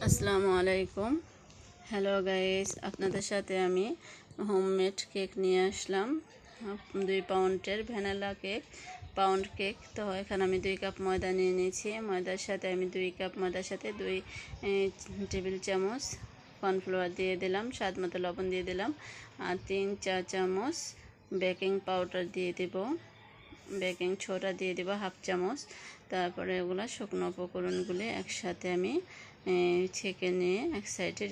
আসসালামু আলাইকুম। Hello guys, আপনাদের সাথে আমি হোমমেড কেক নিয়ে আসলাম। 2 পাউন্ডের ভ্যানিলা কেক, পাউন্ড কেক। তো এখানে আমি 2 কাপ ময়দা নিয়ে নিয়েছি। ময়দার সাথে আমি 2 কাপ ময়দার সাথে 2 টেবিল চামচ কর্নফ্লাওয়ার দিয়ে দিলাম, স্বাদ মতো লবণ দিয়ে দিলাম, আর 3-4 চামচ বেকিং পাউডার দিয়ে দেব, বেকিং সোডা দিয়ে দেব হাফ চামচ। তারপরে এগুলো শুকনো উপকরণগুলি একসাথে আমি ছেঁকে নিয়ে এক সাইডে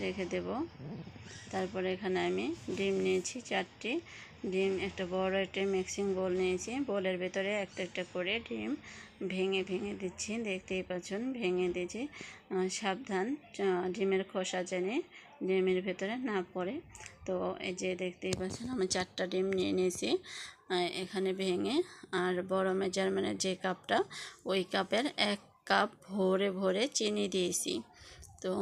রেখে দেব। তারপরে এখানে আমি ডিম নিয়েছি 4টি ডিম, একটা বড় একটা মিক্সিং বোল নিয়েছি। বোলের ভেতরে একটা একটা করে ডিম ভেঙে দিচ্ছি, দেখতেই পাচ্ছেন ভেঙে দিয়েছি। সাবধান ডিমের খোসা যেন ডিমের ভেতরে না পড়ে। তো এই যে দেখতেই পাচ্ছেন আমি 4টা ডিম নিয়ে নিয়েছি এখানে ভেঙে। আর বড় মেজারমেন্টের যে কাপটা, ওই কাপের 1 কাপ ভরে চিনি দিয়েছি। তো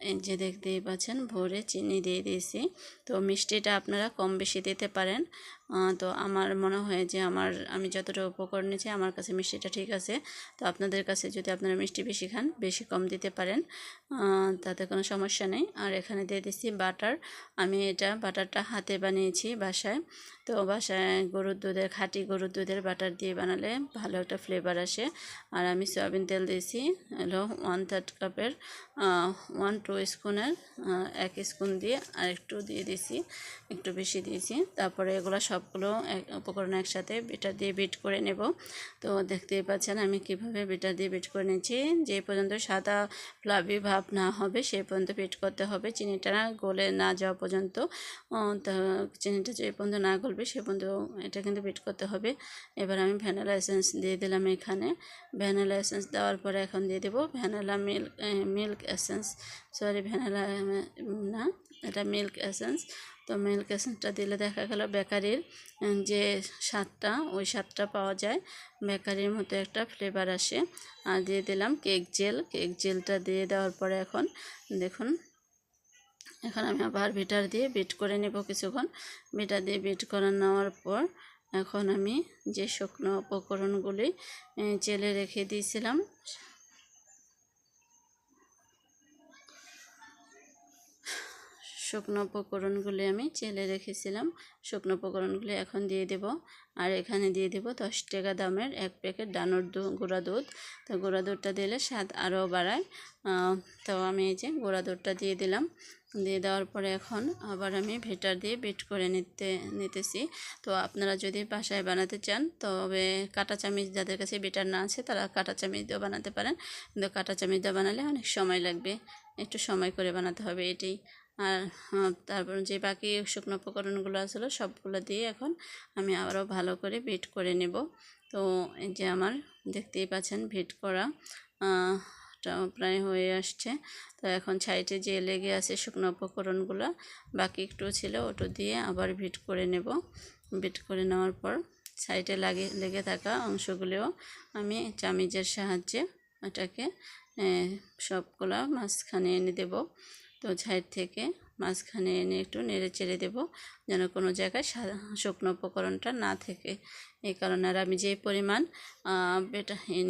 এই যে দেখতেই পাচ্ছেন ভরে চিনি দিয়ে দিয়েছি। তো মিষ্টিটা আপনারা কম বেশি দিতে পারেন। তো আমার মনে হয় যে আমি যতটা উপকরণ নিয়েছি আমার কাছে মিষ্টিটা ঠিক আছে। তো আপনাদের কাছে যদি আপনারা মিষ্টি বেশি খান, বেশি কম দিতে পারেন, তাতে কোনো সমস্যা নেই। আর এখানে দিয়ে দিচ্ছি বাটার। আমি বাটারটা হাতে বানিয়েছি বাসায়। তো বাসায় খাঁটি গরুর দুধের বাটার দিয়ে বানালে ভালো একটা ফ্লেভার আসে। আর আমি সয়াবিন তেল দিয়েছি হলো 1/3 কাপের 1-2 স্পুনের 1 স্পুন দিয়ে আর একটু দিয়ে দিয়েছি, একটু বেশি দিয়েছি। তারপরে এগুলো সবগুলো উপকরণ একসাথে বিটার দিয়ে বিট করে নেব। তো দেখতেই পাচ্ছেন আমি কিভাবে বিটার দিয়ে বিট করে নিয়েছি। যে পর্যন্ত সাদা ফ্লাফি ভাব না হবে সেই পর্যন্ত বিট করতে হবে, চিনিটা গলে না যাওয়া পর্যন্ত। চিনিটা যে পর্যন্ত না গলবে সে পর্যন্ত এটা কিন্তু বিট করতে হবে। এবার আমি ভ্যানিলা এসেন্স দিয়ে দিলাম এখানে। ভ্যানিলা এসেন্স দেওয়ার পরে এখন দিয়ে দেবো vanilla milk essence, sorry vanilla না, এটা মিল্ক এসেন্স। তো মিল্ক এসেন্সটা দিলে দেখা গেল বেকারির যে স্বাদটা, ওই স্বাদটা পাওয়া যায়, বেকারির মতো একটা ফ্লেভার আসে। আর দিয়ে দিলাম কেক জেলটা দিয়ে দেওয়ার পরে এখন দেখুন, এখন আমি আবার বিটার দিয়ে বিট করে নেব কিছুক্ষণ। বিটার দিয়ে বিট করে নেওয়ার পর এখন আমি যে শুকনো উপকরণগুলি চেলে রেখে দিয়েছিলাম, শুকনো উপকরণগুলি আমি চেলে রেখেছিলাম, শুকনো উপকরণগুলি এখন দিয়ে দেব। আর এখানে দিয়ে দেব 10 টাকা দামের 1 প্যাকেট ডানোর গুঁড়া দুধ। তো গুঁড়া দুধটা দিলে স্বাদ আরও বাড়ায়। তো আমি এই যে গুঁড়া দুধটা দিয়ে দিলাম। দিয়ে দেওয়ার পরে এখন আবার আমি ভিটার দিয়ে বিট করে নিতেছি। তো আপনারা যদি বাসায় বানাতে চান তবে কাঁটা চামচ, যাদের কাছে বিটার না আছে তারা কাঁটা চামচ দিয়েও বানাতে পারেন, কিন্তু কাঁটা চামচ দিয়ে বানালে অনেক সময় লাগবে, একটু সময় করে বানাতে হবে এটাই। আর তারপর যে বাকি শুকনো উপকরণগুলো আসলো সবগুলো দিয়ে এখন আমি আবারও ভালো করে বিট করে নেব। তো এই যে আমার দেখতেই পাচ্ছেন বিট করা প্রায় হয়ে আসছে। তো এখন সাইডে যে লেগে আছে শুকনো উপকরণগুলো, বাকি একটু ছিল, ওটা দিয়ে আবার বিট করে নেব। বিট করে নেওয়ার পর সাইডে লেগে থাকা অংশগুলোও আমি চামিচের সাহায্যে এটাকে সবগুলো মাঝখানে এনে দেব। তো সাইড থেকে মাঝখানে এনে একটু নেড়ে চেড়ে দেবো যেন কোনো জায়গায় শুকনো উপকরণটা না থাকে। এই কারণে আর আমি যে পরিমাণ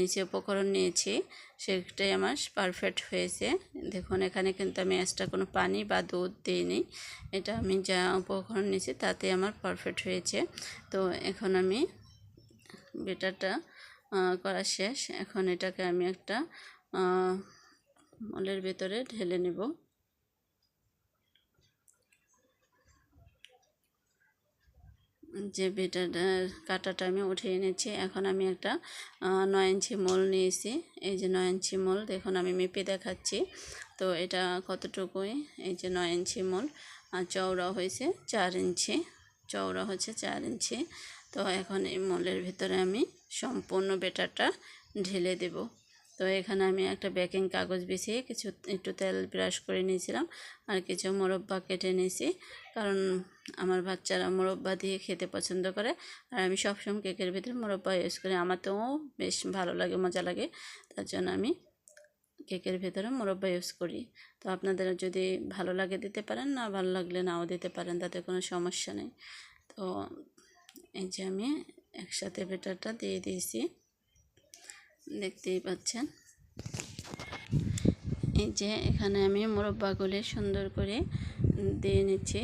নিচে উপকরণ নিয়েছি সেটাই আমার পারফেক্ট হয়েছে। দেখুন এখানে কিন্তু আমি এক্সট্রা কোনো পানি বা দুধ দিইনি, এটা আমি যা উপকরণ নিয়েছি তাতে আমার পারফেক্ট হয়েছে। তো এখন আমি বেটারটা করা শেষ। এখন এটাকে আমি একটা মোলের ভেতরে ঢেলে নেব। যে বেটাটার কাঁটাটা আমি উঠিয়ে এনেছি। এখন আমি একটা 9 ইঞ্চি মোল নিয়েছি। এই যে 9 ইঞ্চি মোল দেখুন আমি মেপে দেখাচ্ছি। তো এটা কতটুকুই, এই যে 9 ইঞ্চি মোল, আর চওড়া হয়েছে 4 ইঞ্চি, চওড়া হচ্ছে 4 ইঞ্চি। তো এখন এই মোলের ভিতরে আমি সম্পূর্ণ বেটারটা ঢেলে দেব। তো এখানে আমি একটা বেকিং কাগজ বিছিয়ে একটু তেল ব্রাশ করে নিয়েছিলাম, আর কিছু মোরব্বা কেটে নিয়েছি, কারণ আমার বাচ্চারা মোরব্বা দিয়ে খেতে পছন্দ করে। আর আমি সবসময় কেকের ভিতরে মোরব্বা ইউজ করি, আমার তো বেশ ভালো লাগে, মজা লাগে, তার জন্য আমি কেকের ভেতরে মোরব্বা ইউজ করি। তো আপনাদের যদি ভালো লাগে দিতে পারেন, না ভালো লাগলে নাও দিতে পারেন, তাতে কোনো সমস্যা নেই। তো এই যে আমি একসাথে বেটারটা দিয়ে দিয়েছি। দেখতেই পাচ্ছেন। এই যে এখানে আমি মোরব্বাগুলি সুন্দর করে দিয়ে নিচ্ছি।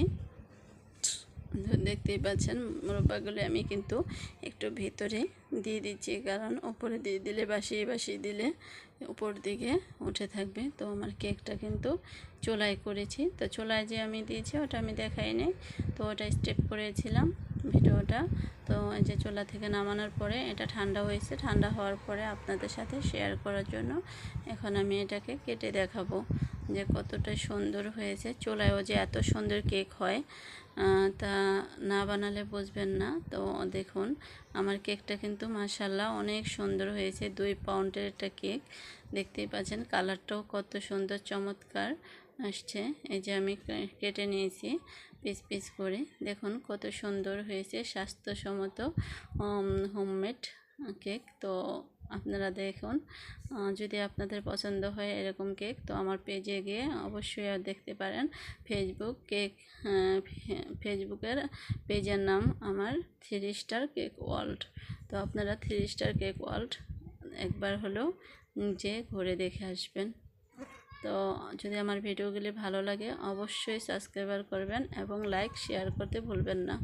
দেখতেই পাচ্ছেন মোরব্বাগুলি আমি কিন্তু একটু ভিতরে দিয়ে দিচ্ছি, কারণ উপরে দিয়ে দিলে বাসিয়ে দিলে উপর দিকে উঠে থাকবে। তো আমার কেকটা কিন্তু চুলায় করেছি, তো চুলায় যে আমি দিয়েছি ওটা আমি দেখাইনি, তো ওটা স্টেপ করেছিলাম ভিডিওটা। তো এই যে চুলা থেকে নামানোর পরে এটা ঠান্ডা হয়েছে, ঠান্ডা হওয়ার পরে আপনাদের সাথে শেয়ার করার জন্য এখন আমি এটাকে কেটে দেখাবো যে কতটা সুন্দর হয়েছে। চুলায়ও যে এত সুন্দর কেক হয় তা না বানালে বুঝবেন না। তো দেখুন আমার কেকটা কিন্তু মাশাআল্লাহ অনেক সুন্দর হয়েছে। 2 পাউন্ডের একটা কেক, দেখতেই পাচ্ছেন কালারটাও কত সুন্দর চমৎকার আসছে। এই যে আমি কেটে নিয়েছি পিস পিস করে, দেখুন কত সুন্দর হয়েছে, স্বাস্থ্যসম্মত হোমমেড কেক। তো আপনারা দেখুন, যদি আপনাদের পছন্দ হয় এরকম কেক তো আমার পেজে গিয়ে অবশ্যই দেখতে পারেন। ফেসবুকের পেজের নাম আমার 3 স্টার কেক ওয়ার্ল্ড। তো আপনারা 3 স্টার কেক ওয়ার্ল্ড একবার হলেও যে ঘুরে দেখে আসবেন। তো যদি আমার ভিডিওগুলি ভালো লাগে অবশ্যই সাবস্ক্রাইব করবেন এবং লাইক শেয়ার করতে ভুলবেন না।